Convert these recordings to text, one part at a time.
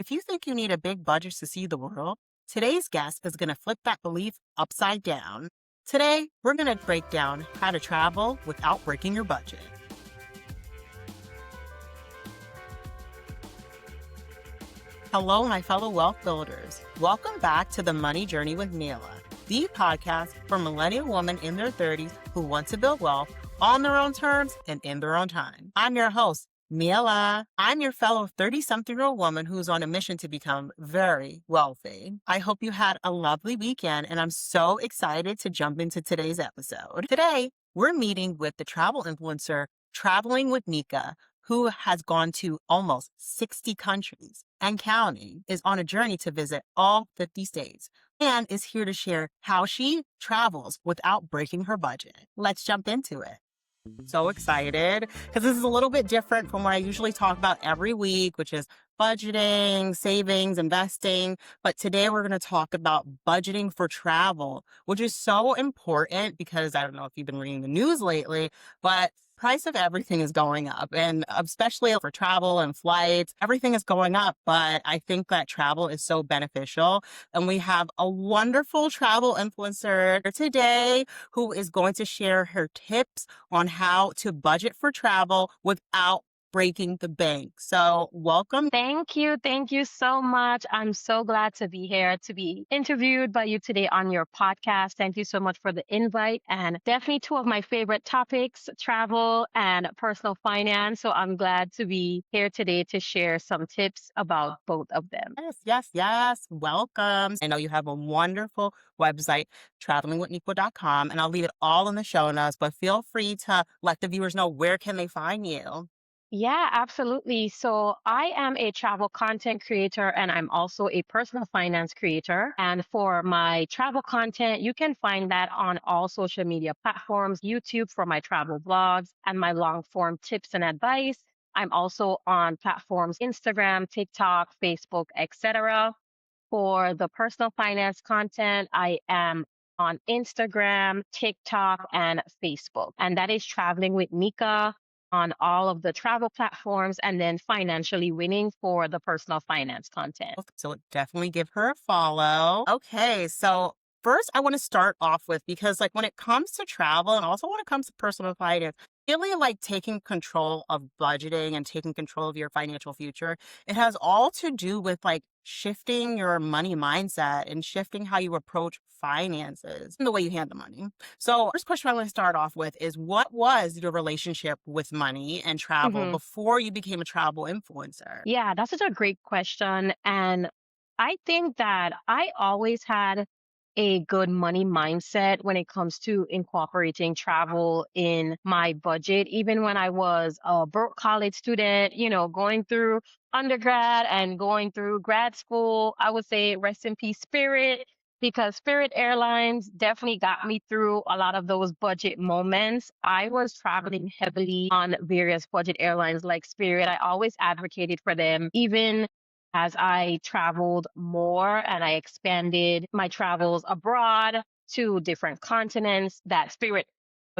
If you think you need a big budget to see the world, today's guest is going to flip that belief upside down. Today, we're going to break down how to travel without breaking your budget. Hello, my fellow wealth builders. Welcome back to the Money Journey with Nika, the podcast for millennial women in their 30s who want to build wealth on their own terms and in their own time. I'm your host, Mila. I'm your fellow 30-something-year-old woman who's on a mission to become very wealthy. I hope you had a lovely weekend, and I'm so excited to jump into today's episode. Today, we're meeting with the travel influencer Traveling with Nika, who has gone to almost 60 countries and counting, is on a journey to visit all 50 states, and is here to share how she travels without breaking her budget. Let's jump into it. So excited because this is a little bit different from what I usually talk about every week, which is budgeting, savings, investing. But today we're going to talk about budgeting for travel, which is so important because I don't know if you've been reading the news lately, but price of everything is going up, and especially for travel and flights, everything is going up. But I think that travel is so beneficial. And we have a wonderful travel influencer today who is going to share her tips on how to budget for travel without breaking the bank. So welcome. Thank you. Thank you so much. I'm so glad to be here to be interviewed by you today on your podcast. Thank you so much for the invite, and definitely two of my favorite topics, travel and personal finance. So I'm glad to be here today to share some tips about both of them. Yes. Welcome. I know you have a wonderful website, travelingwithniqua.com, and I'll leave it all in the show notes, but feel free to let the viewers know where can they find you. Yeah, absolutely. So I am a travel content creator, and I'm also a personal finance creator. And for my travel content, you can find that on all social media platforms, YouTube for my travel vlogs and my long form tips and advice. I'm also on platforms Instagram, TikTok, Facebook, etc. For the personal finance content, I am on Instagram, TikTok, and Facebook. And that is Traveling with Nika on all of the travel platforms, and then Financially Winning for the personal finance content. So definitely give her a follow. Okay, so first I want to start off with, because like when it comes to travel and also when it comes to personal finance, really like taking control of budgeting and taking control of your financial future, it has all to do with like shifting your money mindset and shifting how you approach finances and the way you handle money. So first question I want to start off with is, what was your relationship with money and travel Mhm. before you became a travel influencer? Yeah, that's such a great question. And I think that I always had a good money mindset when it comes to incorporating travel in my budget, even when I was a broke college student, going through undergrad and going through grad school. I would say rest in peace, Spirit, because Spirit Airlines definitely got me through a lot of those budget moments. I was traveling heavily on various budget airlines like Spirit. I always advocated for them, even as I traveled more and I expanded my travels abroad to different continents that Spirit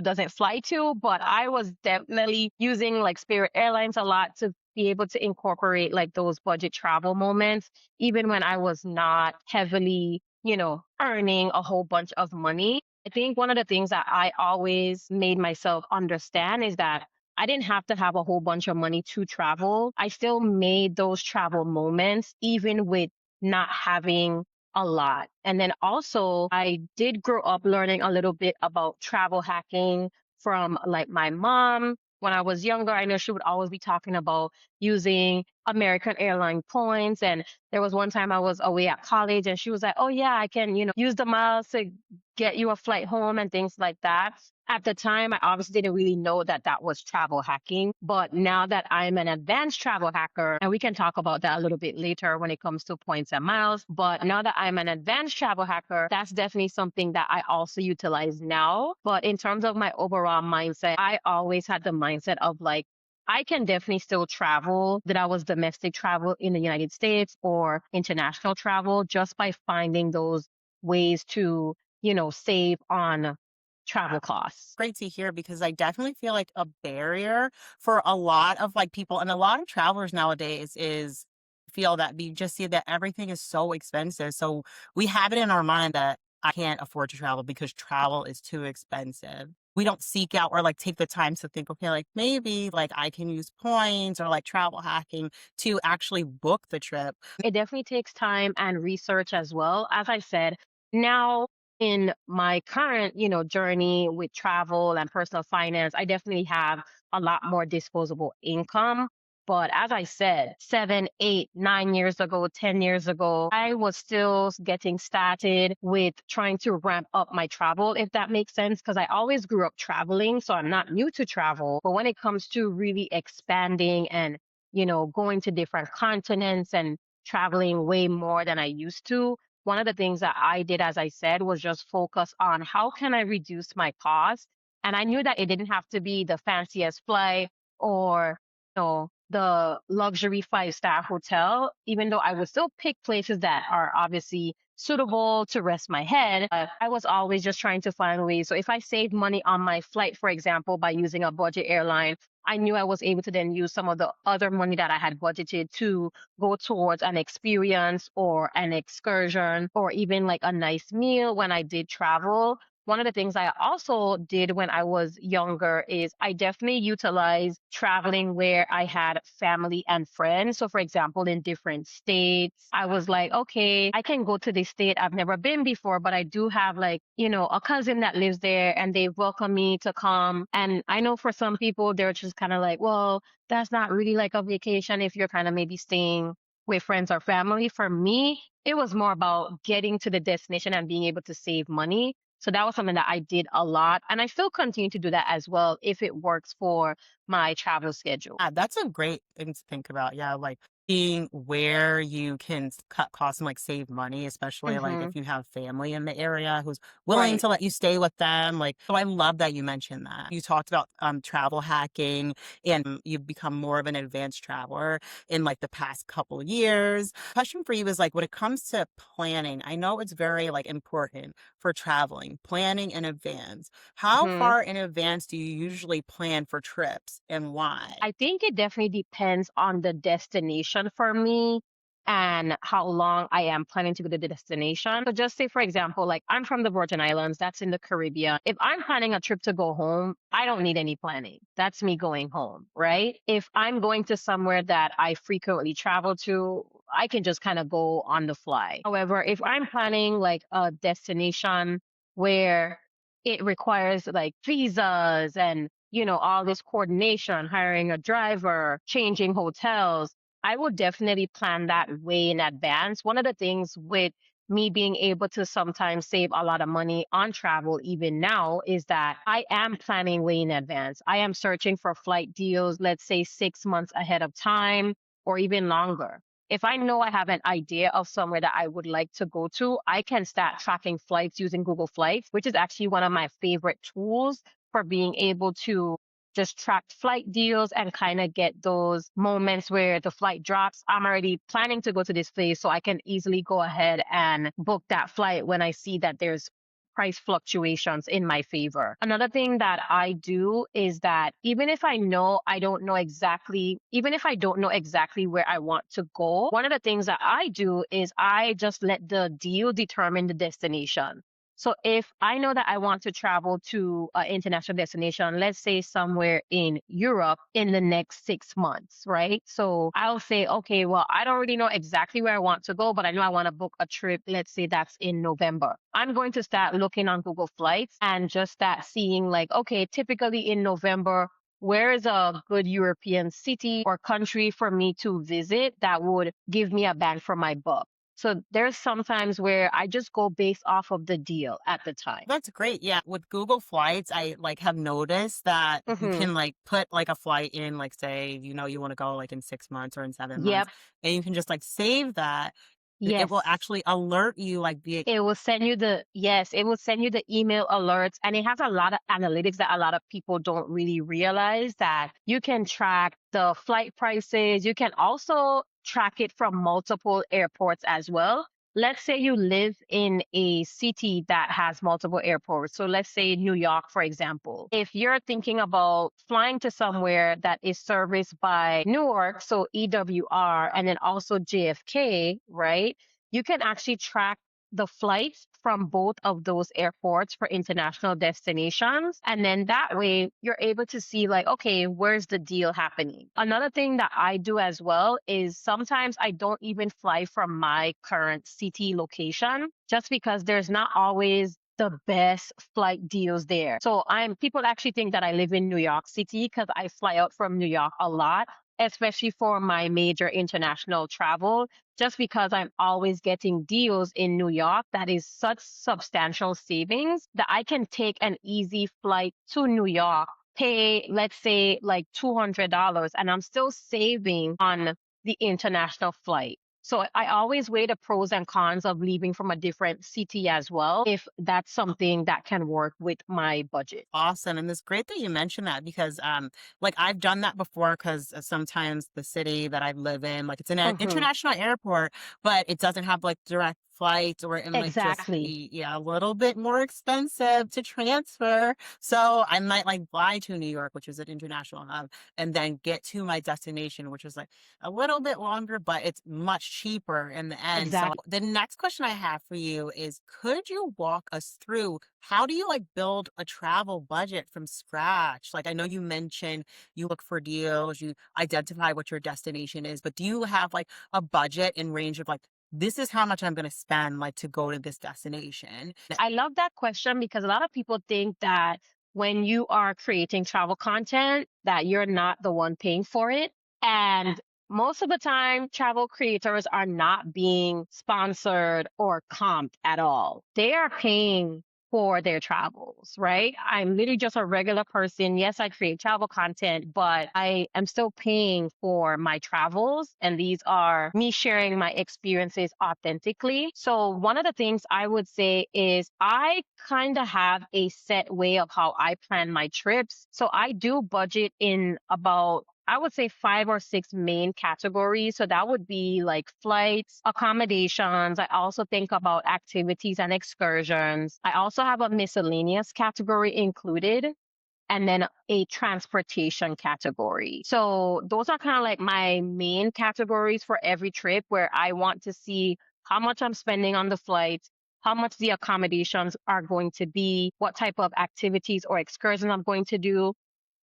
doesn't fly to. But I was definitely using like Spirit Airlines a lot to be able to incorporate like those budget travel moments, even when I was not heavily, earning a whole bunch of money. I think one of the things that I always made myself understand is that I didn't have to have a whole bunch of money to travel. I still made those travel moments, even with not having a lot. And then also, I did grow up learning a little bit about travel hacking from like my mom. When I was younger, I know she would always be talking about using American airline points. And there was one time I was away at college and she was like, oh, yeah, I can, use the miles to get you a flight home and things like that. At the time, I obviously didn't really know that that was travel hacking. But now that I'm an advanced travel hacker, and we can talk about that a little bit later when it comes to points and miles. But now that I'm an advanced travel hacker, that's definitely something that I also utilize now. But in terms of my overall mindset, I always had the mindset of like, I can definitely still travel, that I was domestic travel in the United States or international travel, just by finding those ways to, save on travel costs. Great to hear, because I definitely feel like a barrier for a lot of like people and a lot of travelers nowadays is feel that we just see that everything is so expensive. So we have it in our mind that I can't afford to travel because travel is too expensive. We don't seek out or like take the time to think, okay, like maybe like I can use points or like travel hacking to actually book the trip. It definitely takes time and research as well. As I said, now in my current, journey with travel and personal finance, I definitely have a lot more disposable income. But as I said, 7, 8, 9 years ago, 10 years ago, I was still getting started with trying to ramp up my travel, if that makes sense, because I always grew up traveling. So I'm not new to travel. But when it comes to really expanding and going to different continents and traveling way more than I used to. One of the things that I did, as I said, was just focus on how can I reduce my cost. And I knew that it didn't have to be the fanciest flight or, the luxury 5-star hotel, even though I would still pick places that are obviously suitable to rest my head. I was always just trying to find ways. So if I saved money on my flight, for example, by using a budget airline, I knew I was able to then use some of the other money that I had budgeted to go towards an experience or an excursion or even like a nice meal when I did travel. One of the things I also did when I was younger is I definitely utilized traveling where I had family and friends. So, for example, in different states, I was like, okay, I can go to this state I've never been before, but I do have like, a cousin that lives there and they welcome me to come. And I know for some people, they're just kind of like, well, that's not really like a vacation if you're kind of maybe staying with friends or family. For me, it was more about getting to the destination and being able to save money. So that was something that I did a lot. And I still continue to do that as well if it works for my travel schedule. Yeah, that's a great thing to think about. Yeah, like being where you can cut costs and like save money, especially like Hmm. if you have family in the area who's willing Right. to let you stay with them. Like, so I love that you mentioned that. You talked about travel hacking and you've become more of an advanced traveler in like the past couple years. Question for you is like when it comes to planning, I know it's very like important for traveling, planning in advance. How Hmm. far in advance do you usually plan for trips and why? I think it definitely depends on the destination for me and how long I am planning to go to the destination. So just say, for example, like I'm from the Virgin Islands, that's in the Caribbean. If I'm planning a trip to go home, I don't need any planning. That's me going home, right? If I'm going to somewhere that I frequently travel to, I can just kind of go on the fly. However, if I'm planning like a destination where it requires like visas and all this coordination, hiring a driver, changing hotels. I would definitely plan that way in advance. One of the things with me being able to sometimes save a lot of money on travel, even now, is that I am planning way in advance. I am searching for flight deals, let's say 6 months ahead of time or even longer. If I know I have an idea of somewhere that I would like to go to, I can start tracking flights using Google Flights, which is actually one of my favorite tools for being able to just track flight deals and kind of get those moments where the flight drops. I'm already planning to go to this place, so I can easily go ahead and book that flight when I see that there's price fluctuations in my favor. Another thing that I do is that even if I don't know exactly where I want to go, one of the things that I do is I just let the deal determine the destination. So if I know that I want to travel to an international destination, let's say somewhere in Europe in the next 6 months, right? So I'll say, okay, well, I don't really know exactly where I want to go, but I know I want to book a trip. Let's say that's in November. I'm going to start looking on Google Flights and just start seeing like, okay, typically in November, where is a good European city or country for me to visit that would give me a bang for my buck? So there's sometimes where I just go based off of the deal at the time. That's great. Yeah. With Google Flights, I like have noticed that you Hmm. can like put like a flight in, like say, you want to go like in 6 months or in 7 months, Yep. and you can just like save that. It will Yes. actually alert you like the It will send you the email alerts, and it has a lot of analytics that a lot of people don't really realize, that you can track the flight prices. You can also track it from multiple airports as well. let's say you live in a city that has multiple airports. So let's say New York, for example. If you're thinking about flying to somewhere that is serviced by Newark, so EWR, and then also JFK, right? You can actually track the flights from both of those airports for international destinations. And then that way you're able to see, like, okay, where's the deal happening? Another thing that I do as well is sometimes I don't even fly from my current city location just because there's not always the best flight deals there. So people actually think that I live in New York City because I fly out from New York a lot, especially for my major international travel, just because I'm always getting deals in New York that is such substantial savings that I can take an easy flight to New York, pay, let's say, like $200, and I'm still saving on the international flight. So I always weigh the pros and cons of leaving from a different city as well, if that's something that can work with my budget. Awesome. And it's great that you mentioned that because like I've done that before because sometimes the city that I live in, like it's an Hmm. international airport, but it doesn't have like direct flights or it might just Exactly. be a little bit more expensive to transfer. So I might like fly to New York, which is an international hub, and then get to my destination, which is like a little bit longer, but it's much cheaper in the end. So Exactly. the next question I have for you is could you walk us through how do you like build a travel budget from scratch? Like I know you mentioned you look for deals, you identify what your destination is, but do you have like a budget in range of like this is how much I'm going to spend like to go to this destination? I love that question because a lot of people think that when you are creating travel content that you're not the one paying for it. And most of the time travel creators are not being sponsored or comped at all. They are paying for their travels, right? I'm literally just a regular person. Yes, I create travel content, but I am still paying for my travels. And these are me sharing my experiences authentically. So, one of the things I would say is I kind of have a set way of how I plan my trips. So, I do budget in about I would say five or six main categories. So that would be like flights, accommodations. I also think about activities and excursions. I also have a miscellaneous category included and then a transportation category. So those are kind of like my main categories for every trip where I want to see how much I'm spending on the flights, how much the accommodations are going to be, what type of activities or excursions I'm going to do.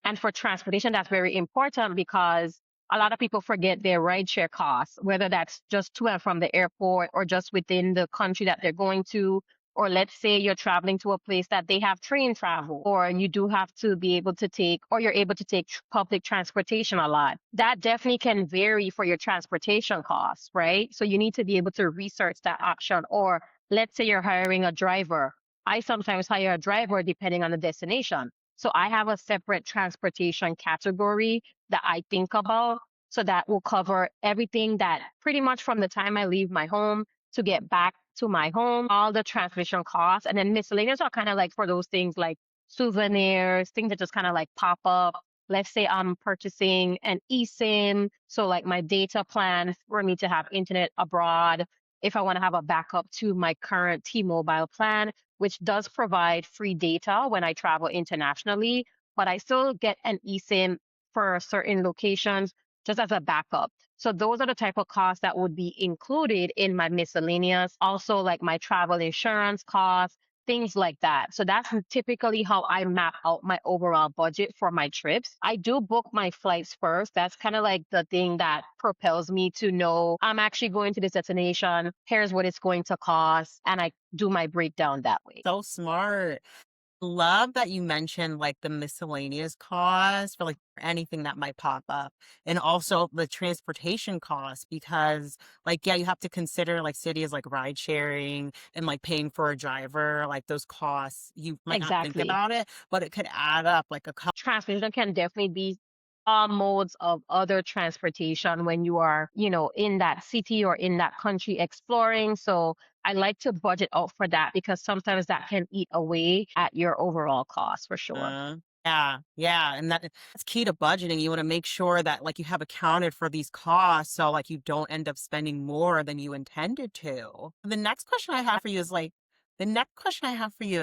And for transportation, that's very important because a lot of people forget their rideshare costs, whether that's just to and from the airport or just within the country that they're going to. Or let's say you're traveling to a place that they have train travel, or you do have to be able to take, or you're able to take public transportation a lot. That definitely can vary for your transportation costs, right? So you need to be able to research that option. Or let's say you're hiring a driver. I sometimes hire a driver depending on the destination. So I have a separate transportation category that I think about. So that will cover everything that pretty much from the time I leave my home to get back to my home, all the transportation costs. And then miscellaneous are kind of like for those things like souvenirs, things that just kind of like pop up. Let's say I'm purchasing an eSIM. So like my data plan for me to have internet abroad. If I want to have a backup to my current T-Mobile plan, which does provide free data when I travel internationally, but I still get an eSIM for certain locations just as a backup. So those are the type of costs that would be included in my miscellaneous. Also, like my travel insurance costs, things like that. So that's typically how I map out my overall budget for my trips. I do book my flights first. That's kind of like the thing that propels me to know I'm actually going to this destination. Here's what it's going to cost. And I do my breakdown that way. So smart. Love that you mentioned like the miscellaneous costs for like anything that might pop up and also the transportation costs because like yeah you have to consider like cities like ride sharing and like paying for a driver like those costs you might not think Exactly. about it but it could add up like a couple. Transportation can definitely be all modes of other transportation when you are, in that city or in that country exploring. So I like to budget out for that because sometimes that can eat away at your overall cost for sure. Yeah, yeah, and that's key to budgeting. You wanna make sure that, like, you have accounted for these costs, so, like, you don't end up spending more than you intended to. The next question I have for you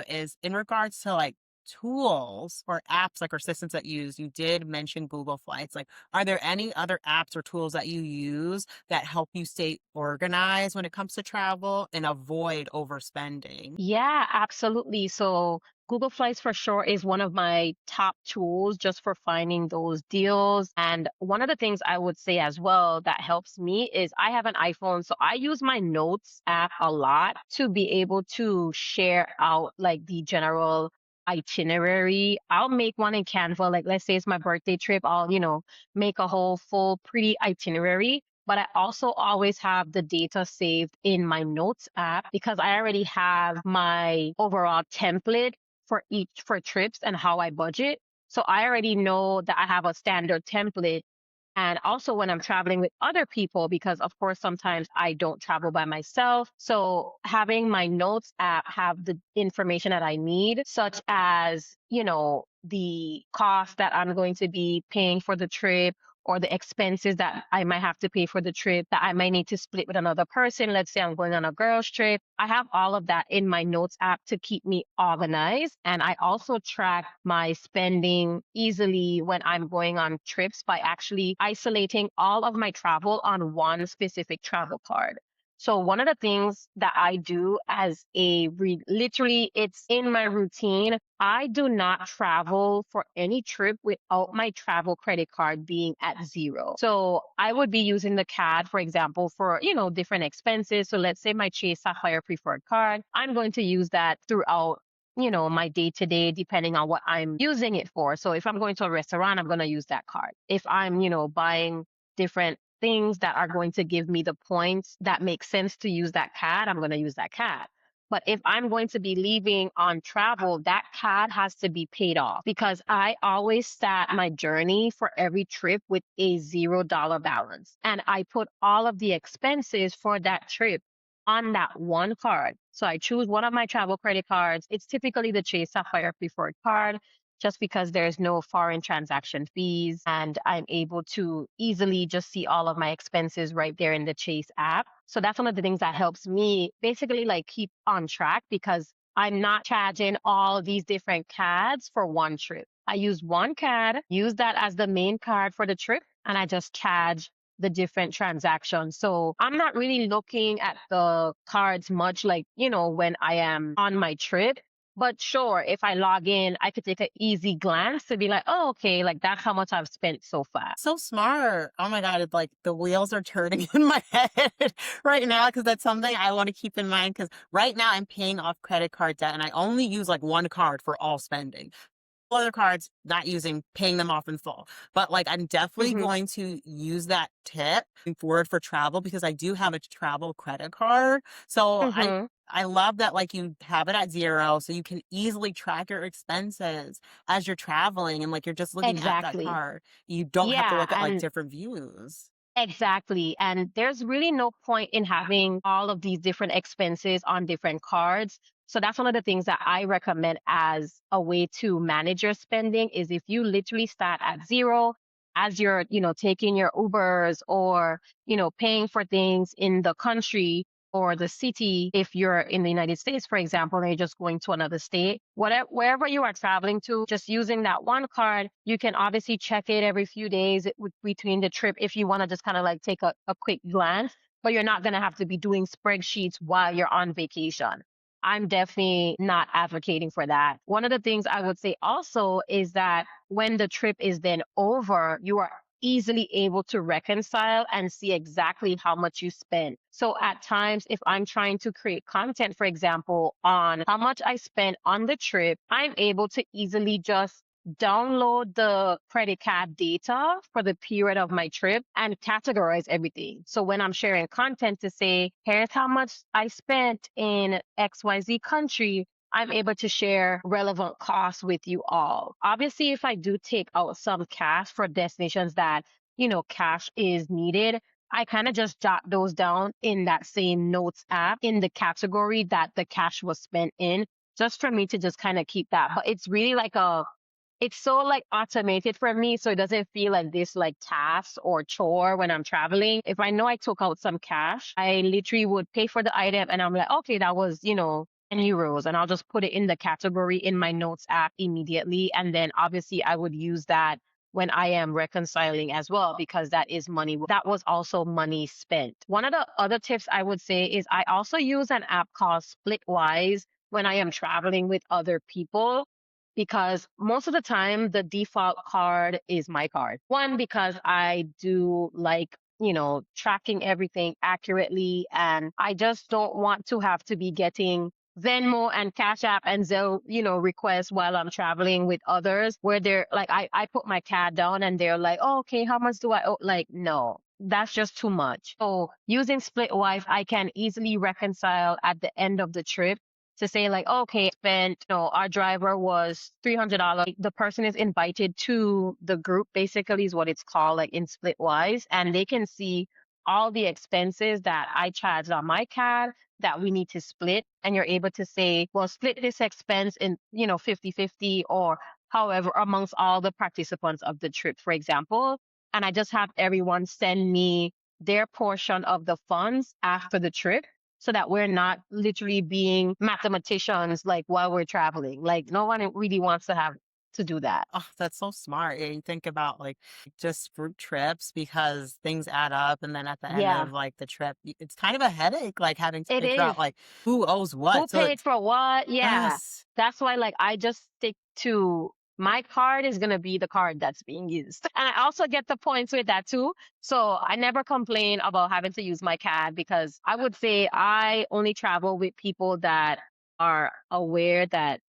is in regards to, like, tools or apps, like, or systems that you use. You did mention Google Flights, like, are there any other apps or tools that you use that help you stay organized when it comes to travel and avoid overspending? Yeah, absolutely. So Google Flights for sure is one of my top tools just for finding those deals. And one of the things I would say as well that helps me is I have an iPhone. So I use my Notes app a lot to be able to share out like the general itinerary. I'll make one in Canva. Like let's say it's my birthday trip. I'll, make a whole full pretty itinerary, but I also always have the data saved in my notes app because I already have my overall template for trips and how I budget. So I already know that I have a standard template. And also when I'm traveling with other people, because of course sometimes I don't travel by myself. So having my notes app have the information that I need, such as, the cost that I'm going to be paying for the trip or the expenses that I might have to pay for the trip that I might need to split with another person. Let's say I'm going on a girls trip. I have all of that in my notes app to keep me organized. And I also track my spending easily when I'm going on trips by actually isolating all of my travel on one specific travel card. So one of the things that I do as literally it's in my routine. I do not travel for any trip without my travel credit card being at zero. So I would be using the CAD, for example, for, different expenses. So let's say my Chase Sapphire preferred card, I'm going to use that throughout, my day to day, depending on what I'm using it for. So if I'm going to a restaurant, I'm going to use that card. If I'm, buying different things that are going to give me the points that make sense to use that CAD, I'm going to use that CAD. But if I'm going to be leaving on travel, that CAD has to be paid off because I always start my journey for every trip with a $0 balance. And I put all of the expenses for that trip on that one card. So I choose one of my travel credit cards. It's typically the Chase Sapphire Preferred card just because there's no foreign transaction fees and I'm able to easily just see all of my expenses right there in the Chase app. So that's one of the things that helps me basically like keep on track because I'm not charging all these different cards for one trip. I use one card, use that as the main card for the trip, and I just charge the different transactions. So I'm not really looking at the cards much like, when I am on my trip. But sure, if I log in, I could take an easy glance to be like, oh, okay, like that's how much I've spent so far. So smart. Oh my God. It's like the wheels are turning in my head right now because that's something I want to keep in mind. Because right now I'm paying off credit card debt and I only use like one card for all spending. Other cards, not using, paying them off in full. But like I'm definitely Hmm. going to use that tip moving forward for travel because I do have a travel credit card. So Hmm. I love that like you have it at zero so you can easily track your expenses as you're traveling and like you're just looking at that Exactly. card. You don't have to Yeah. look at like And different views. exactly. And there's really no point in having all of these different expenses on different cards. So that's one of the things that I recommend as a way to manage your spending is if you literally start at zero as you're, taking your Ubers or, paying for things in the country or the city, if you're in the United States, for example, and you're just going to another state, whatever, wherever you are traveling to, just using that one card, you can obviously check it every few days between the trip if you want to just kind of like take a quick glance, but you're not going to have to be doing spreadsheets while you're on vacation. I'm definitely not advocating for that. One of the things I would say also is that when the trip is then over, you are easily able to reconcile and see exactly how much you spent. So at times, if I'm trying to create content, for example, on how much I spent on the trip, I'm able to easily just download the credit card data for the period of my trip and categorize everything. So when I'm sharing content to say, here's how much I spent in XYZ country, I'm able to share relevant costs with you all. Obviously, if I do take out some cash for destinations that, cash is needed, I kind of just jot those down in that same notes app in the category that the cash was spent in, just for me to just kind of keep that. But it's really like a it's so like automated for me. So it doesn't feel like this like task or chore when I'm traveling. If I know I took out some cash, I literally would pay for the item and I'm like, okay, that was, 10 euros. And I'll just put it in the category in my notes app immediately. And then obviously I would use that when I am reconciling as well, because that is money. That was also money spent. One of the other tips I would say is I also use an app called Splitwise when I am traveling with other people, because most of the time the default card is my card. One, because I do like, tracking everything accurately, and I just don't want to have to be getting Venmo and Cash App and Zelle, requests while I'm traveling with others where they're like, I put my card down and they're like, oh, okay, how much do I owe? Like, no, that's just too much. So using Splitwise, I can easily reconcile at the end of the trip to say like, okay, spent, our driver was $300. The person is invited to the group, basically is what it's called, like in Splitwise, and they can see all the expenses that I charged on my card that we need to split. And you're able to say, well, split this expense in, 50-50 or however amongst all the participants of the trip, for example. And I just have everyone send me their portion of the funds after the trip so that we're not literally being mathematicians like while we're traveling. Like no one really wants to have to do that. Oh, that's so smart. Yeah, you think about like just group trips because things add up, and then at the end Yeah, of like the trip, it's kind of a headache, like having to it figure out is. like who owes Who what. So paid it's for what? Yeah. yes. That's why like I just stick to my card is going to be the card that's being used. And I also get the points with that too. So I never complain about having to use my card, because I would say I only travel with people that are aware that,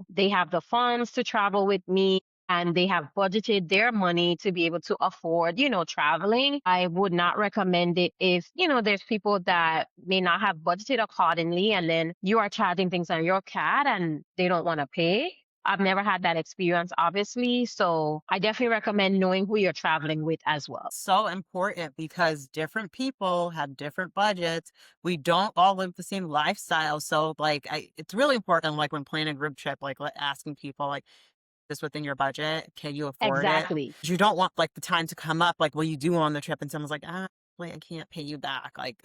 they have the funds to travel with me and they have budgeted their money to be able to afford, traveling. I would not recommend it if, there's people that may not have budgeted accordingly and then you are charging things on your card and they don't want to pay. I've never had that experience, obviously. So I definitely recommend knowing who you're traveling with as well. So important because different people have different budgets. We don't all live the same lifestyle. So like it's really important like when planning a group trip, like asking people like this within your budget, can you afford it? Exactly. 'Cause you don't want like the time to come up like what you do on the trip and someone's like, like I can't pay you back. Like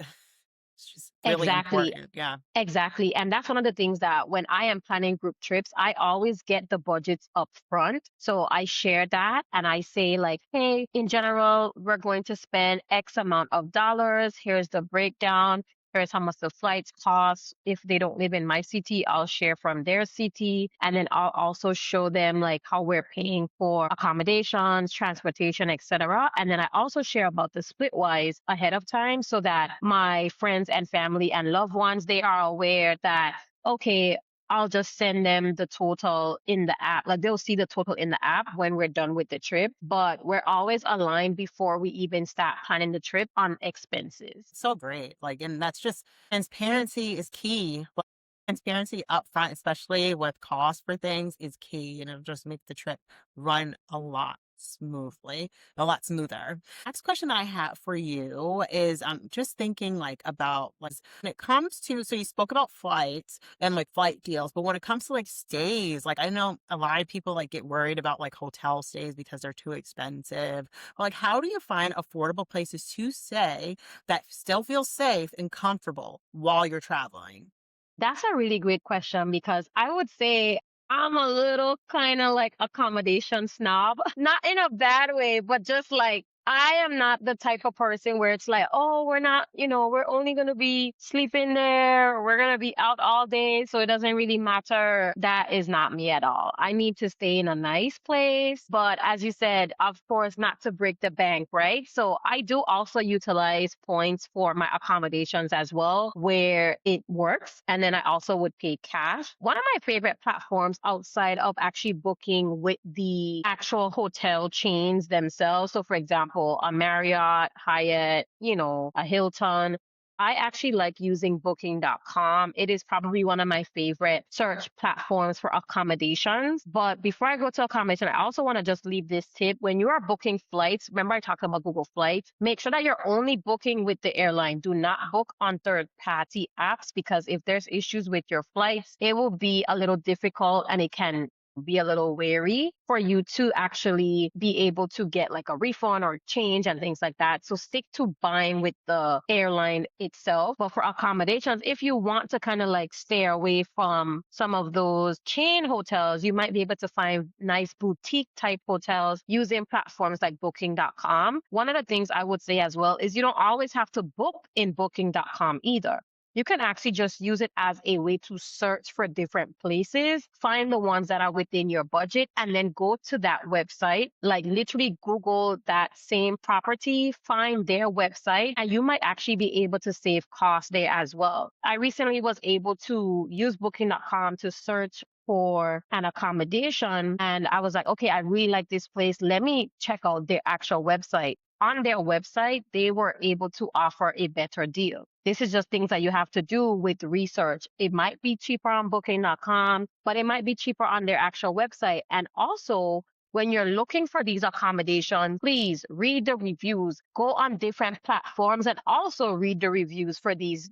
it's just really Exactly. important. Yeah. Exactly. And that's one of the things that when I am planning group trips, I always get the budgets up front. So I share that and I say, like, hey, in general, we're going to spend X amount of dollars. Here's the breakdown. Here's how much the flights cost. If they don't live in my city, I'll share from their city. And then I'll also show them like how we're paying for accommodations, transportation, etc. And then I also share about the splitwise ahead of time so that my friends and family and loved ones, they are aware that, okay, I'll just send them the total in the app. Like they'll see the total in the app when we're done with the trip, but we're always aligned before we even start planning the trip on expenses. So great. Like, and that's just transparency is key. Like, transparency up front, especially with cost for things, is key. And it'll just make the trip run a lot smoothly, a lot smoother. Next question I have for you is I'm just thinking like about like when it comes to so you spoke about flights and like flight deals, but when it comes to like stays, like I know a lot of people like get worried about like hotel stays because they're too expensive. Like, how do you find affordable places to stay that still feel safe and comfortable while you're traveling? That's a really great question, because I would say I'm a little kind of like accommodation snob, not in a bad way, but just like I am not the type of person where it's like, oh, we're not, we're only going to be sleeping there. Or we're going to be out all day. So it doesn't really matter. That is not me at all. I need to stay in a nice place. But as you said, of course, not to break the bank, right? So I do also utilize points for my accommodations as well, where it works. And then I also would pay cash. One of my favorite platforms outside of actually booking with the actual hotel chains themselves. So for example, a Marriott, Hyatt, a Hilton. I actually like using booking.com. It is probably one of my favorite search platforms for accommodations. But before I go to accommodation, I also want to just leave this tip. When you are booking flights, remember I talked about Google Flights, make sure that you're only booking with the airline. Do not book on third-party apps, because if there's issues with your flights, it will be a little difficult and it can be a little wary for you to actually be able to get like a refund or change and things like that. So stick to buying with the airline itself. But for accommodations, if you want to kind of like stay away from some of those chain hotels, you might be able to find nice boutique type hotels using platforms like booking.com. One of the things I would say as well is you don't always have to book in booking.com either. You can actually just use it as a way to search for different places, find the ones that are within your budget, and then go to that website. Like literally Google that same property, find their website, and you might actually be able to save costs there as well. I recently was able to use booking.com to search for an accommodation, and I was like, okay, I really like this place. Let me check out their actual website. On their website, they were able to offer a better deal. This is just things that you have to do with research. It might be cheaper on booking.com, but it might be cheaper on their actual website. And also, when you're looking for these accommodations, please read the reviews, go on different platforms and also read the reviews for these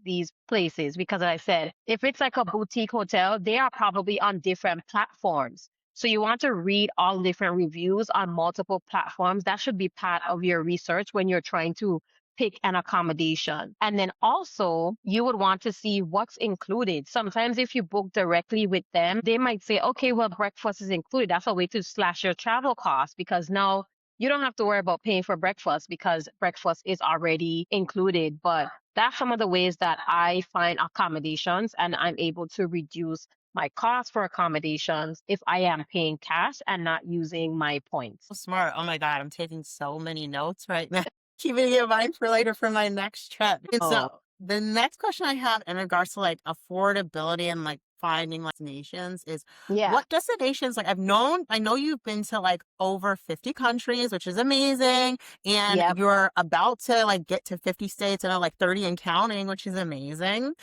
places. Because as I said, if it's like a boutique hotel, they are probably on different platforms. So you want to read all different reviews on multiple platforms. That should be part of your research when you're trying to pick an accommodation. And then also you would want to see what's included. Sometimes if you book directly with them, they might say, okay, well, breakfast is included. That's a way to slash your travel costs because now you don't have to worry about paying for breakfast because breakfast is already included. But that's some of the ways that I find accommodations and I'm able to reduce my cost for accommodations if I am paying cash and not using my points. So smart. Oh my God, I'm taking so many notes right now. Keeping it in mind for later for my next trip. And so Oh, the next question I have in regards to like affordability and like finding like destinations is yeah. what destinations like I know you've been to like over 50 countries, which is amazing. And Yep. you're about to like get to 50 states and like 30 and counting, which is amazing.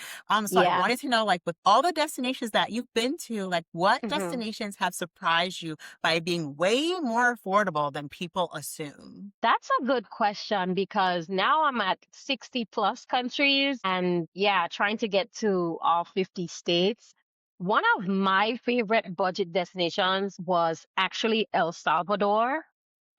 So I Yeah. wanted to know like with all the destinations that you've been to, like what Mhm. destinations have surprised you by being way more affordable than people assume? That's a good question because now I'm at 60 plus countries and yeah, trying to get to all 50 states. One of my favorite budget destinations was actually El Salvador.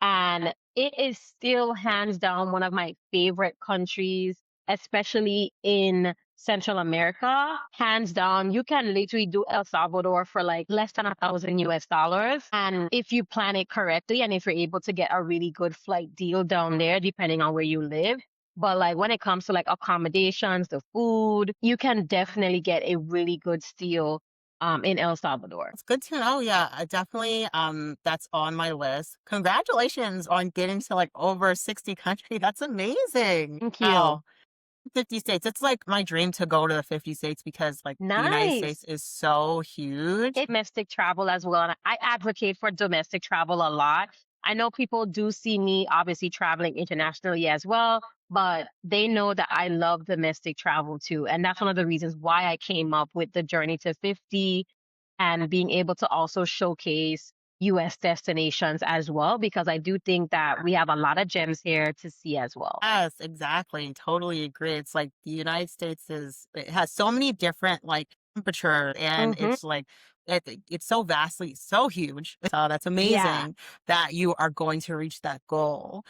And it is still hands down one of my favorite countries, especially in Central America. Hands down, you can literally do El Salvador for like less than $1,000 US. And if you plan it correctly and if you're able to get a really good flight deal down there, depending on where you live. But like when it comes to like accommodations, the food, you can definitely get a really good steal in El Salvador. It's good to know. Yeah, I definitely that's on my list. Congratulations on getting to like over 60 countries. That's amazing. Thank you. Wow. 50 states. It's like my dream to go to the 50 states because like the United States Nice. is so huge. Domestic travel as well. And I advocate for domestic travel a lot. I know people do see me obviously traveling internationally as well, but they know that I love domestic travel too. And that's one of the reasons why I came up with the Journey to 50 and being able to also showcase US destinations as well, because I do think that we have a lot of gems here to see as well. Yes, exactly. Totally agree. It's like the United States it has so many different like temperatures and Hmm. it's like it's so vastly so huge. So that's Yeah. amazing that you are going to reach that goal.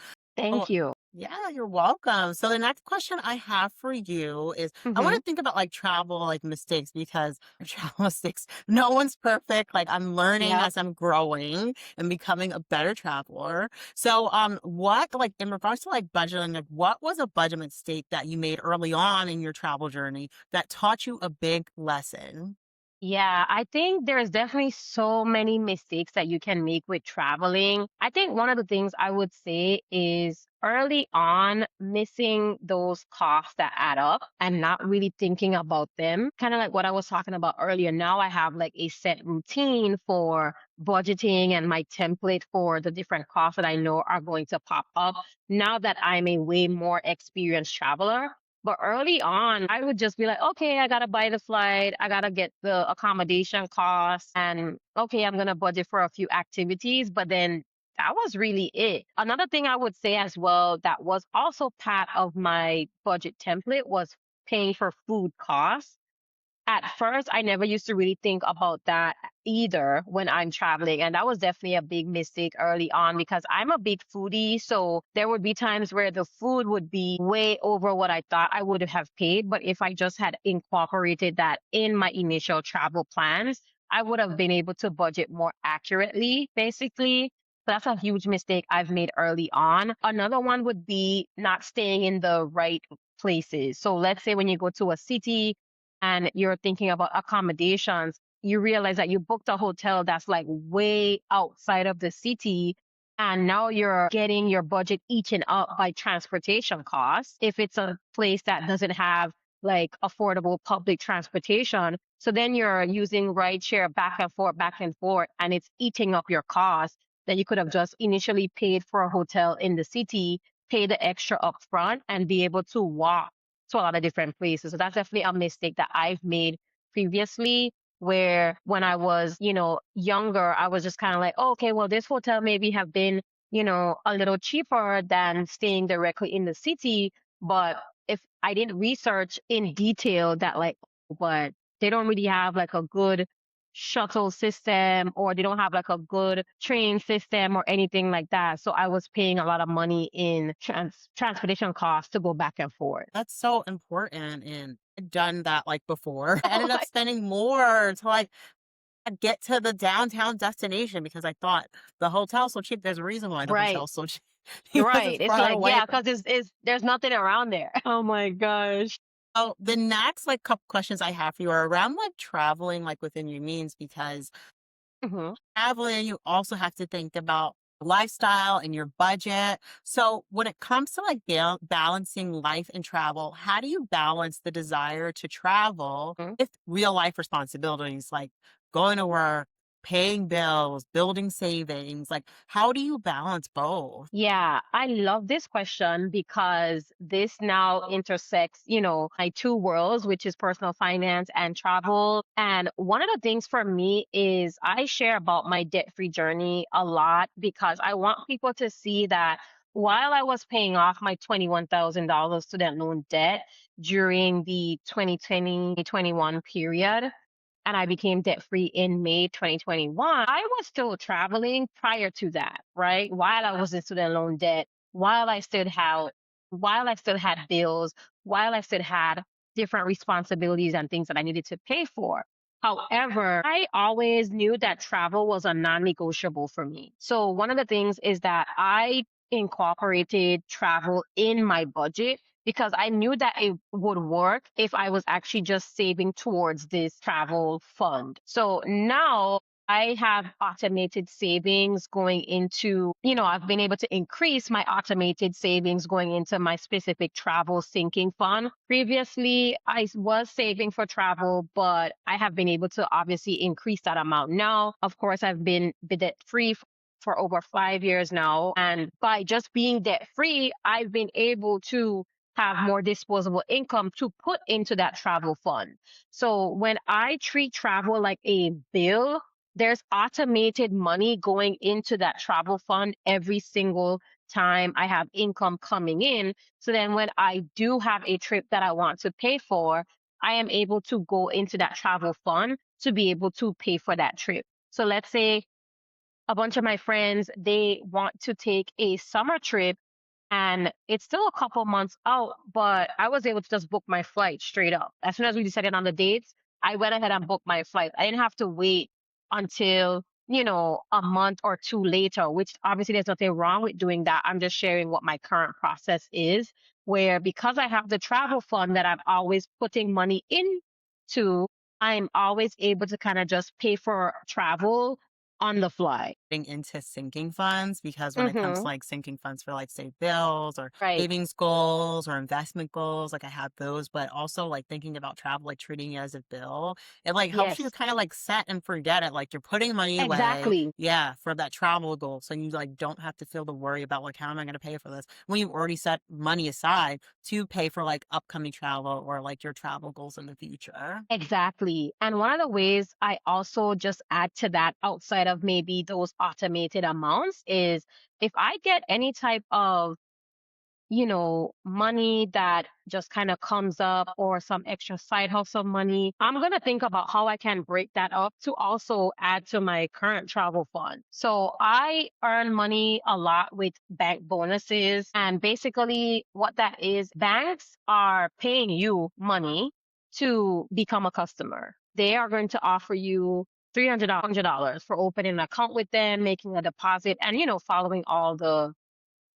Oh, Thank you. yeah, you're welcome. So the next question I have for you is I want Hmm. to think about like travel like mistakes because travel mistakes, no one's perfect. Like I'm learning Yep. as I'm growing and becoming a better traveler. So what like in regards to like budgeting, like what was a budget mistake that you made early on in your travel journey that taught you a big lesson? Yeah, I think there's definitely so many mistakes that you can make with traveling. I think one of the things I would say is early on missing those costs that add up and not really thinking about them. Kind of like what I was talking about earlier. Now I have like a set routine for budgeting and my template for the different costs that I know are going to pop up now that I'm a way more experienced traveler. But early on, I would just be like, okay, I gotta buy the flight, I gotta get the accommodation costs, and okay, I'm gonna budget for a few activities. But then that was really it. Another thing I would say as well that was also part of my budget template was paying for food costs. At first, I never used to really think about that either when I'm traveling. And that was definitely a big mistake early on because I'm a big foodie. So there would be times where the food would be way over what I thought I would have paid. But if I just had incorporated that in my initial travel plans, I would have been able to budget more accurately, basically. So that's a huge mistake I've made early on. Another one would be not staying in the right places. So let's say when you go to a city, and you're thinking about accommodations, you realize that you booked a hotel that's like way outside of the city. And now you're getting your budget eaten up by transportation costs. If it's a place that doesn't have like affordable public transportation, so then you're using rideshare back and forth, and it's eating up your costs that you could have just initially paid for a hotel in the city, pay the extra upfront, and be able to walk to a lot of different places. So that's definitely a mistake that I've made previously, where when I was, younger, I was just kind of like, oh, okay, well, this hotel maybe have been, a little cheaper than staying directly in the city. But if I didn't research in detail that like, but they don't really have like a good shuttle system, or they don't have like a good train system or anything like that. So I was paying a lot of money in transportation costs to go back and forth. That's so important, and I've done that, like, before. I Oh ended up my, spending more to, like, get to the downtown destination because I thought the hotel's so cheap. There's a reason why the right. hotel's so cheap because Right. it's It's far like, away yeah, from. because it's there's nothing around there. Oh my gosh. So, the next, like, couple questions I have for you are around, like, traveling, like, within your means because Hmm. traveling, you also have to think about lifestyle and your budget. So, when it comes to like balancing life and travel, how do you balance the desire to travel with real life responsibilities like going to work, paying bills, building savings? Like, how do you balance both? Yeah, I love this question because this now intersects, my two worlds, which is personal finance and travel. And one of the things for me is I share about my debt-free journey a lot because I want people to see that while I was paying off my $21,000 student loan debt during the 2020-21 period, and I became debt free in May 2021, I was still traveling prior to that, right? While I was in student loan debt, while I still had bills, while I still had different responsibilities and things that I needed to pay for. However, I always knew that travel was a non-negotiable for me. So one of the things is that I incorporated travel in my budget because I knew that it would work if I was actually just saving towards this travel fund. So now I have automated savings going into, I've been able to increase my automated savings going into my specific travel sinking fund. Previously, I was saving for travel, but I have been able to obviously increase that amount now. Of course, I've been debt free for over 5 years now. And by just being debt free, I've been able to have more disposable income to put into that travel fund. So when I treat travel like a bill, there's automated money going into that travel fund every single time I have income coming in. So then when I do have a trip that I want to pay for, I am able to go into that travel fund to be able to pay for that trip. So let's say a bunch of my friends, they want to take a summer trip and it's still a couple months out, but I was able to just book my flight straight up. As soon as we decided on the dates, I went ahead and booked my flight. I didn't have to wait until, a month or two later, which obviously there's nothing wrong with doing that. I'm just sharing what my current process is, where because I have the travel fund that I'm always putting money into, I'm always able to kind of just pay for travel on the fly. Into sinking funds because when it comes to Hmm. like sinking funds for like say bills or Right. savings goals or investment goals, like I have those, but also like thinking about travel, like treating it as a bill, it like helps you Yes, kind of like set and forget it. Like you're putting money away, exactly. yeah, for that travel goal. So you like don't have to feel the worry about like how am I going to pay for this when you've already set money aside to pay for like upcoming travel or like your travel goals in the future. Exactly. And one of the ways I also just add to that outside of maybe those automated amounts is if I get any type of money that just kind of comes up or some extra side hustle money, I'm going to think about how I can break that up to also add to my current travel fund. So I earn money a lot with bank bonuses. And basically, what that is, banks are paying you money to become a customer. They are going to offer you $300 for opening an account with them, making a deposit, and following all the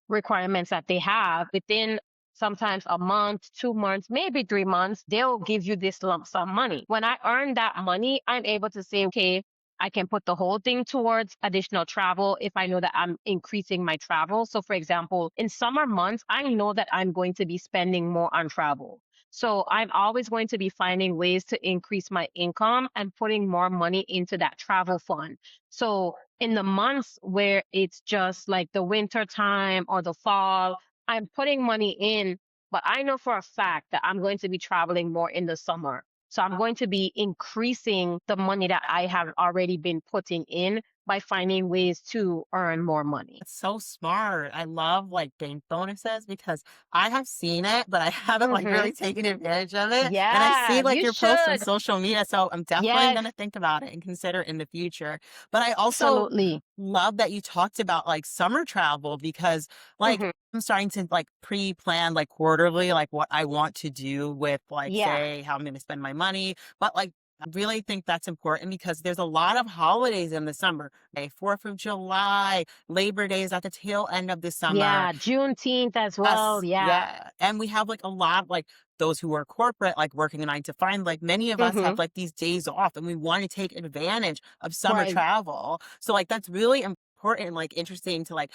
requirements that they have within sometimes a month, 2 months, maybe 3 months, they'll give you this lump sum money. When I earn that money, I'm able to say, okay, I can put the whole thing towards additional travel if I know that I'm increasing my travel. So, for example, in summer months, I know that I'm going to be spending more on travel. So, I'm always going to be finding ways to increase my income and putting more money into that travel fund. So, in the months where it's just like the winter time or the fall, I'm putting money in, but I know for a fact that I'm going to be traveling more in the summer. So I'm going to be increasing the money that I have already been putting in by finding ways to earn more money. That's so smart. I love like bank bonuses because I have seen it, but I haven't like Hmm. really taken advantage of it. And I see Yeah, like you your posts on should. social media. So I'm definitely Yes, going to think about it and consider it in the future. But I also absolutely. love that you talked about like summer travel because like Hmm. I'm starting to like pre-plan like quarterly, like what I want to do with like, Yeah. say, how I'm going to spend my money. But like, I really think that's important because there's a lot of holidays in the summer. 4th of July, Labor Day is at the tail end of the summer. Yeah. Juneteenth as well. Us, Yeah. yeah. And we have like a lot like those who are corporate, like working a 9 to 5, like many of us have Hmm. like these days off and we want to take advantage of summer Right. travel. So like that's really important and like interesting to like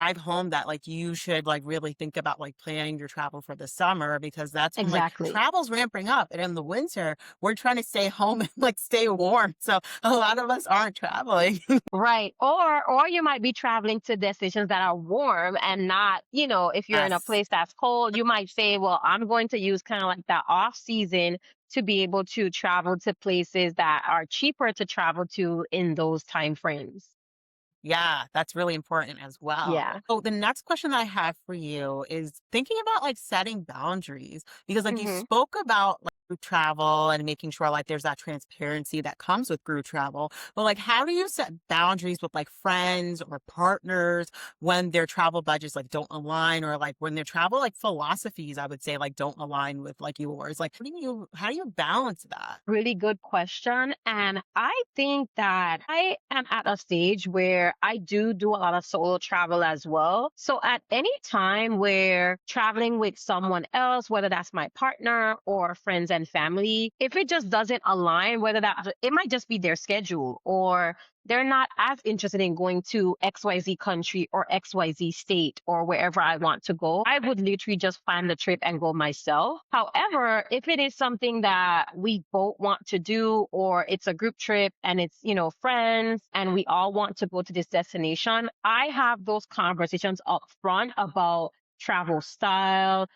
drive home that like you should like really think about like planning your travel for the summer because that's when like Exactly. travel's ramping up and in the winter we're trying to stay home and like stay warm. So a lot of us aren't traveling. Right. Or you might be traveling to destinations that are warm and not, if you're in a Yes. place that's cold, you might say, well, I'm going to use kind of like that off season to be able to travel to places that are cheaper to travel to in those time frames. Yeah, that's really important as Yeah. well. So the next question that I have for you is thinking about like setting boundaries because like you Hmm. spoke about like group travel and making sure like there's that transparency that comes with group travel. But like how do you set boundaries with like friends or partners when their travel budgets like don't align or like when their travel like philosophies I would say like don't align with like yours? Like how do you balance that? Really good question. And I think that I am at a stage where I do a lot of solo travel as well. So at any time where traveling with someone else, whether that's my partner or friends and family, if it just doesn't align, whether that it might just be their schedule or they're not as interested in going to XYZ country or XYZ state or wherever I want to go, I would literally just plan the trip and go myself. However, if it is something that we both want to do, or it's a group trip and it's, friends and we all want to go to this destination, I have those conversations up front about travel style,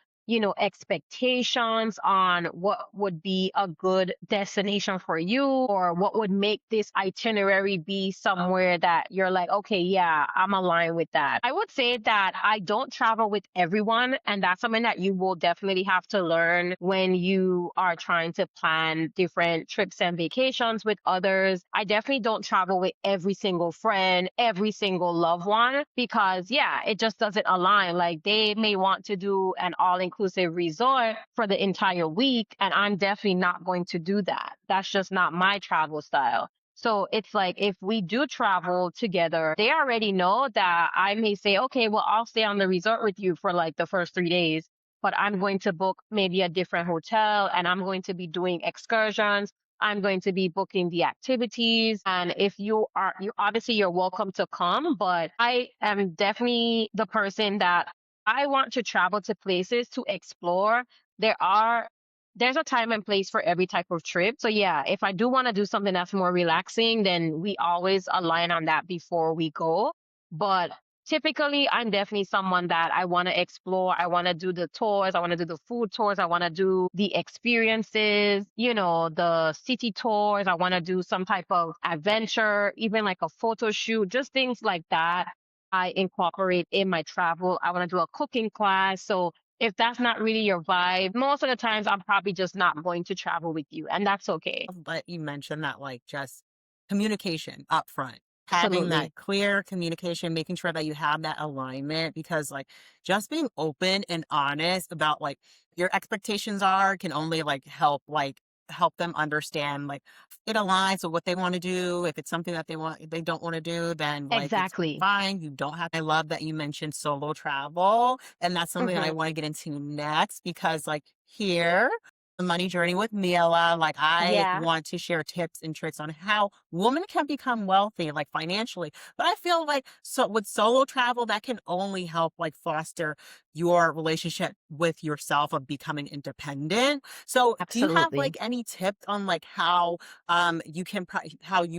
expectations on what would be a good destination for you or what would make this itinerary be somewhere that you're like, okay, yeah, I'm aligned with that. I would say that I don't travel with everyone, and that's something that you will definitely have to learn when you are trying to plan different trips and vacations with others. I definitely don't travel with every single friend, every single loved one, because yeah, it just doesn't align. Like they may want to do an all inclusive resort for the entire week, and I'm definitely not going to do that. That's just not my travel style. So it's like if we do travel together, they already know that I may say, okay, well, I'll stay on the resort with you for like the first 3 days, but I'm going to book maybe a different hotel and I'm going to be doing excursions. I'm going to be booking the activities. And if you obviously you're welcome to come, but I am definitely the person that I want to travel to places to explore. There are there's a time and place for every type of trip. So yeah, if I do want to do something that's more relaxing, then we always align on that before we go. But typically, I'm definitely someone that I want to explore. I want to do the tours. I want to do the food tours. I want to do the experiences, the city tours. I want to do some type of adventure, even like a photo shoot, just things like that. I incorporate in my travel. I want to do a cooking class. So if that's not really your vibe, most of the times I'm probably just not going to travel with you, and that's okay. But you mentioned that like just communication up front, having Absolutely. that clear communication, making sure that you have that alignment because like just being open and honest about like your expectations are can only help them understand like it aligns with what they want to do. If it's something that they don't want to do, then like it's Exactly. fine. You don't have I love that you mentioned solo travel. And that's something that I Hmm. want to get into next because like here the money journey with Mila. Like I Yeah, want to share tips and tricks on how women can become wealthy, like financially. But I feel like so with solo travel, that can only help like foster your relationship with yourself of becoming independent. So do you have absolutely. like any tips on like how how you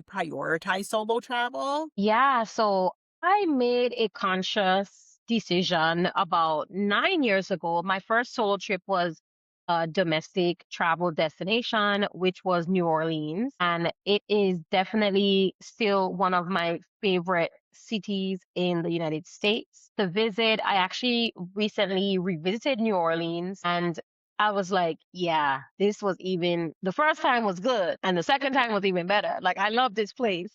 prioritize solo travel? Yeah, so I made a conscious decision about 9 years ago. My first solo trip was a domestic travel destination, which was New Orleans. And it is definitely still one of my favorite cities in the United States to visit. I actually recently revisited New Orleans and I was like, yeah, this was even the first time was good and the second time was even better. Like I love this place.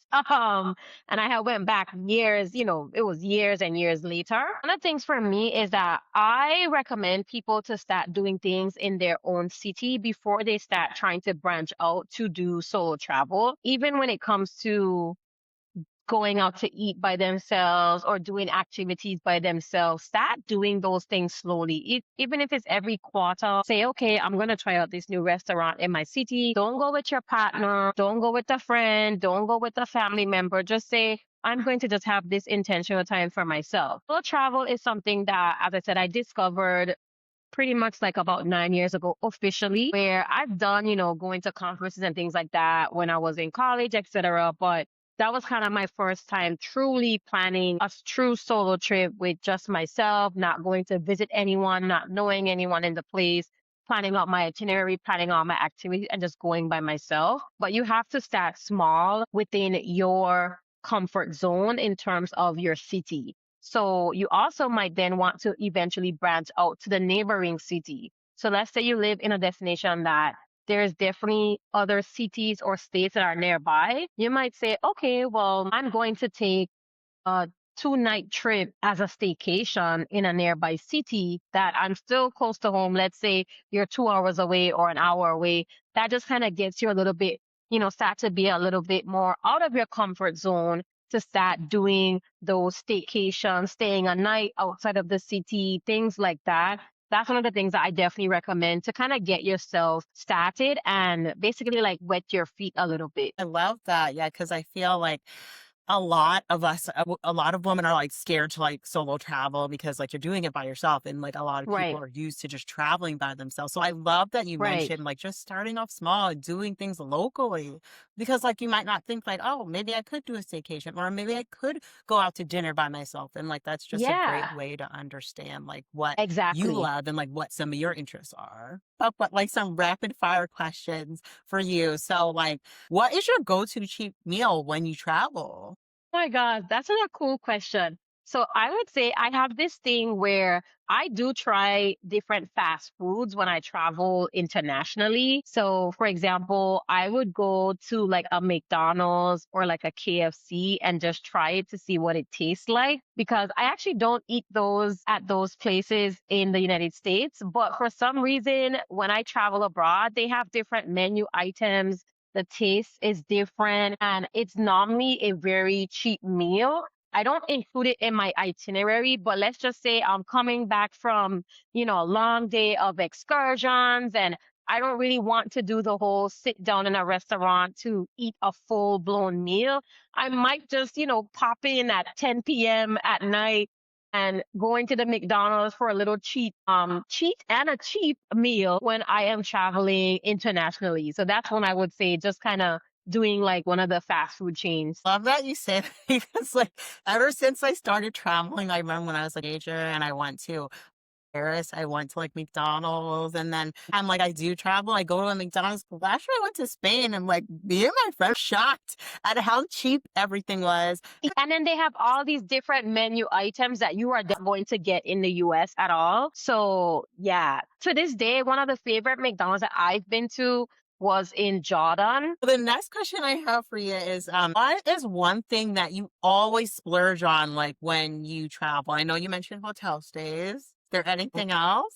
And I had went back years, it was years and years later. One of the things for me is that I recommend people to start doing things in their own city before they start trying to branch out to do solo travel. Even when it comes to going out to eat by themselves or doing activities by themselves, start doing those things slowly. Even if it's every quarter, say, okay, I'm going to try out this new restaurant in my city. Don't go with your partner. Don't go with a friend. Don't go with a family member. Just say, I'm going to just have this intentional time for myself. Solo travel is something that, as I said, I discovered pretty much like about 9 years ago officially, where I've done, going to conferences and things like that when I was in college, etc. But that was kind of my first time truly planning a true solo trip with just myself, not going to visit anyone, not knowing anyone in the place, planning out my itinerary, planning out my activities, and just going by myself. But you have to start small within your comfort zone in terms of your city. So you also might then want to eventually branch out to the neighboring city. So let's say you live in a destination that there's definitely other cities or states that are nearby. You might say, okay, well, I'm going to take a 2 night trip as a staycation in a nearby city that I'm still close to home. Let's say you're 2 hours away or an hour away. That just kind of gets you a little bit, start to be a little bit more out of your comfort zone to start doing those staycations, staying a night outside of the city, things like that. That's one of the things that I definitely recommend to kind of get yourself started and basically like wet your feet a little bit. I love that. Yeah, because I feel like a lot of us, a lot of women are like scared to like solo travel because like you're doing it by yourself, and like a lot of people Right, are used to just traveling by themselves. So I love that you right. mentioned like just starting off small and doing things locally because like you might not think like, oh, maybe I could do a staycation or maybe I could go out to dinner by myself. And like that's just a Yeah, great way to understand like what you exactly. love and like what some of your interests are. But like some rapid fire questions for you. So like what is your go-to cheap meal when you travel? Oh my God, that's a cool question. So I would say I have this thing where I do try different fast foods when I travel internationally. So for example, I would go to like a McDonald's or like a KFC and just try it to see what it tastes like because I actually don't eat those at those places in the United States. But for some reason, when I travel abroad, they have different menu items, the taste is different and it's normally a very cheap meal. I don't include it in my itinerary, but let's just say I'm coming back from, a long day of excursions and I don't really want to do the whole sit down in a restaurant to eat a full blown meal. I might just, pop in at 10 p.m. at night and going to the McDonald's for a little cheat and a cheap meal when I am traveling internationally. So that's when I would say just kind of doing like one of the fast food chains. Love that you said that because like ever since I started traveling, I remember when I was like Asia and I went to Paris, I went to like McDonald's and then I'm like, I do travel. I go to a McDonald's. Last year I went to Spain and like me and my friend shocked at how cheap everything was. And then they have all these different menu items that you are going to get in the US at all. So, yeah, to this day, one of the favorite McDonald's that I've been to was in Jordan. The next question I have for you is what is one thing that you always splurge on like when you travel? I know you mentioned hotel stays. Is there anything else?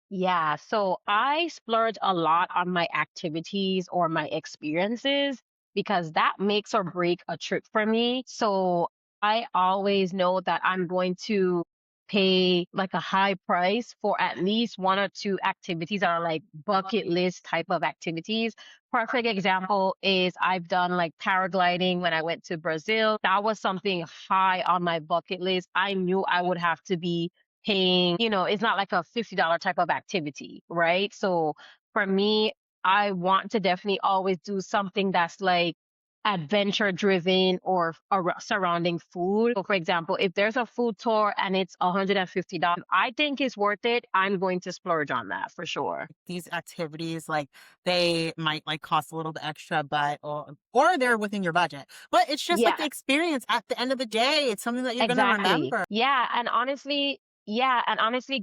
Yeah, so I splurge a lot on my activities or my experiences because that makes or break a trip for me. So I always know that I'm going to pay like a high price for at least one or two activities that are like bucket list type of activities. Perfect example is I've done like paragliding when I went to Brazil. That was something high on my bucket list. I knew I would have to be paying, it's not like a $50 type of activity, right? So for me, I want to definitely always do something that's like adventure driven or surrounding food. So for example, if there's a food tour and it's $150, I think it's worth it. I'm going to splurge on that for sure. These activities like they might like cost a little bit extra but or they're within your budget, but it's just like Yeah. the experience at the end of the day. It's something that you're going to Exactly. remember. Yeah, and honestly,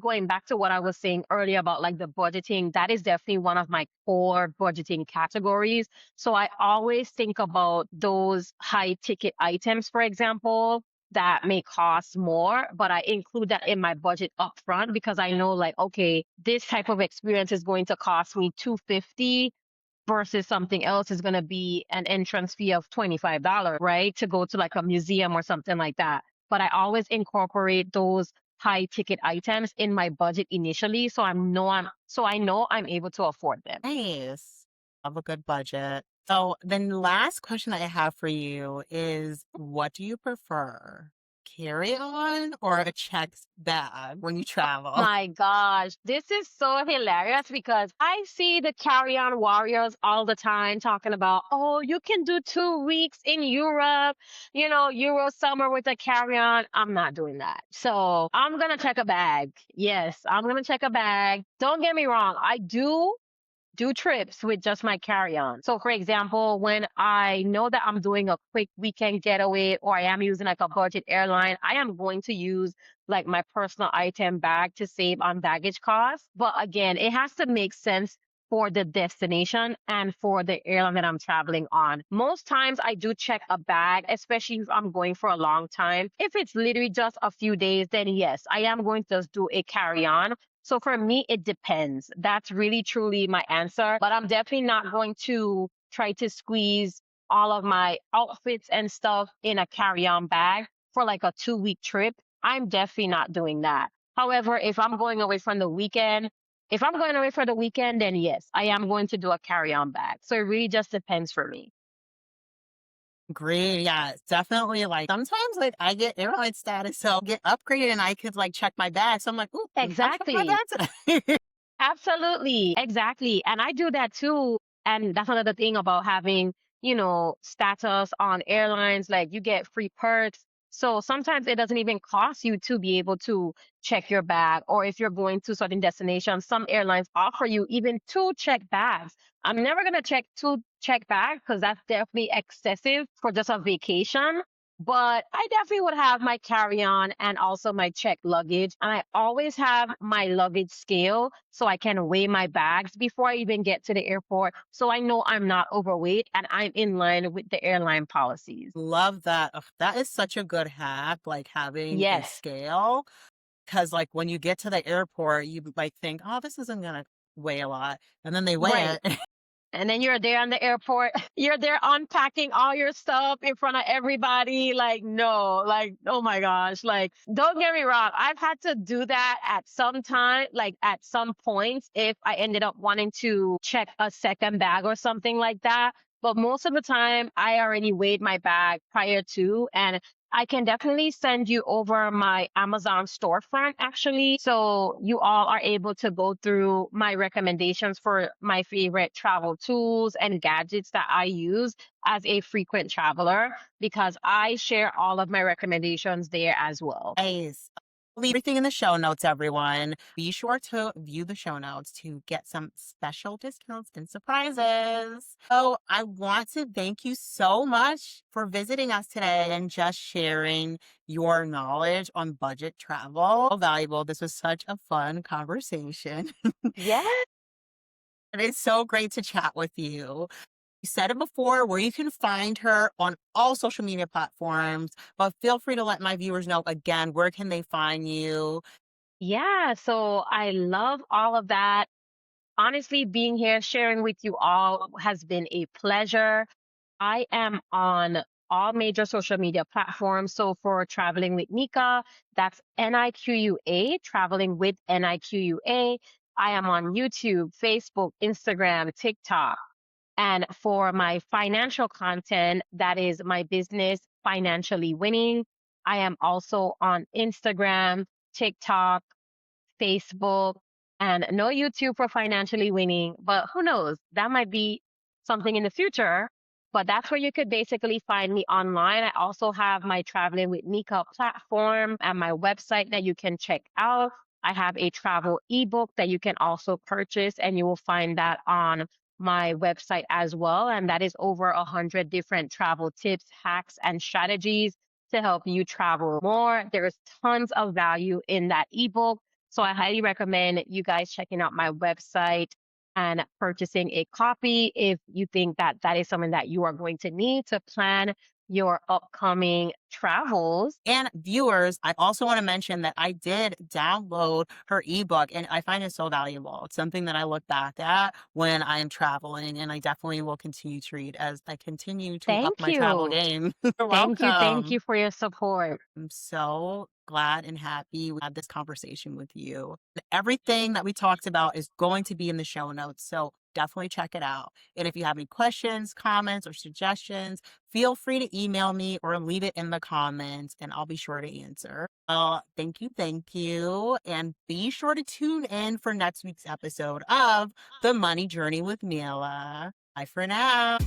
going back to what I was saying earlier about like the budgeting, that is definitely one of my core budgeting categories. So I always think about those high ticket items, for example, that may cost more, but I include that in my budget upfront because I know like, okay, this type of experience is going to cost me 250 versus something else is going to be an entrance fee of $25, right? To go to like a museum or something like that. But I always incorporate those high ticket items in my budget initially so I know I'm able to afford them. Nice. Have a good budget. So then last question I have for you is what do you prefer? Carry on or a checked bag when you travel? My gosh, this is so hilarious because I see the carry-on warriors all the time talking about, oh, you can do 2 weeks in Europe, Euro summer with a carry-on. I'm not doing that. So I'm gonna check a bag. Yes, I'm gonna check a bag. Don't get me wrong, I do trips with just my carry-on. So for example, when I know that I'm doing a quick weekend getaway or I am using like a budget airline, I am going to use like my personal item bag to save on baggage costs. But again, it has to make sense for the destination and for the airline that I'm traveling on. Most times I do check a bag, especially if I'm going for a long time. If it's literally just a few days, then yes, I am going to just do a carry-on. So for me, it depends. That's really truly my answer. But I'm definitely not going to try to squeeze all of my outfits and stuff in a carry-on bag for like a 2 week trip. I'm definitely not doing that. However, if I'm going away for the weekend, then yes, I am going to do a carry-on bag. So it really just depends for me. Great. Yeah, it's definitely like sometimes like I get airline status, so I'll get upgraded and I could like check my bag. So I'm like, ooh, I'm checking my Exactly. bag today. Absolutely. Exactly. And I do that too. And that's another thing about having, status on airlines, like you get free perks. So sometimes it doesn't even cost you to be able to check your bag. Or if you're going to certain destinations, some airlines offer you even two check bags. I'm never going to check two check bags because that's definitely excessive for just a vacation. But I definitely would have my carry-on and also my checked luggage. And I always have my luggage scale so I can weigh my bags before I even get to the airport. So I know I'm not overweight and I'm in line with the airline policies. Love that. Ugh, that is such a good hack, like having a Yes, scale. Cause like when you get to the airport, you might think, oh, this isn't gonna weigh a lot. And then they weigh right. it. And then you're there in the airport, you're there unpacking all your stuff in front of everybody. Like, no, like, oh my gosh. Like, don't get me wrong. I've had to do that at some time, like at some points, if I ended up wanting to check a second bag or something like that. But most of the time, I already weighed my bag prior to, and I can definitely send you over my Amazon storefront actually. So you all are able to go through my recommendations for my favorite travel tools and gadgets that I use as a frequent traveler because I share all of my recommendations there as well. Nice. Leave everything in the show notes, everyone. Be sure to view the show notes to get some special discounts and surprises. So, I want to thank you so much for visiting us today and just sharing your knowledge on budget travel. So valuable. This was such a fun conversation. Yes. And it's so great to chat with you. You said it before where you can find her on all social media platforms, but feel free to let my viewers know again, where can they find you? Yeah. So I love all of that. Honestly, being here, sharing with you all has been a pleasure. I am on all major social media platforms. So for Traveling with Nika, that's Niqua, Traveling with Niqua. I am on YouTube, Facebook, Instagram, TikTok. And for my financial content, that is my business, Financially Winning. I am also on Instagram, TikTok, Facebook, and no YouTube for Financially Winning. But who knows? That might be something in the future. But that's where you could basically find me online. I also have my Traveling with Nika platform and my website that you can check out. I have a travel ebook that you can also purchase, and you will find that on my website as well. And that is over 100 different travel tips, hacks, and strategies to help you travel more. There's tons of value in that ebook. So I highly recommend you guys checking out my website and purchasing a copy if you think that that is something that you are going to need to plan your upcoming travels. And viewers, I also want to mention that I did download her ebook and I find it so valuable. It's something that I look back at when I am traveling, and I definitely will continue to read as I continue to up Thank my travel you. game. You're Thank you. Thank welcome. you for your support. I'm so glad and happy we had this conversation with you. Everything that we talked about is going to be in the show notes, so definitely check it out. And if you have any questions, comments, or suggestions, feel free to email me or leave it in the comments, and I'll be sure to answer. Thank you. And be sure to tune in for next week's episode of The Money Journey with Mila. Bye for now.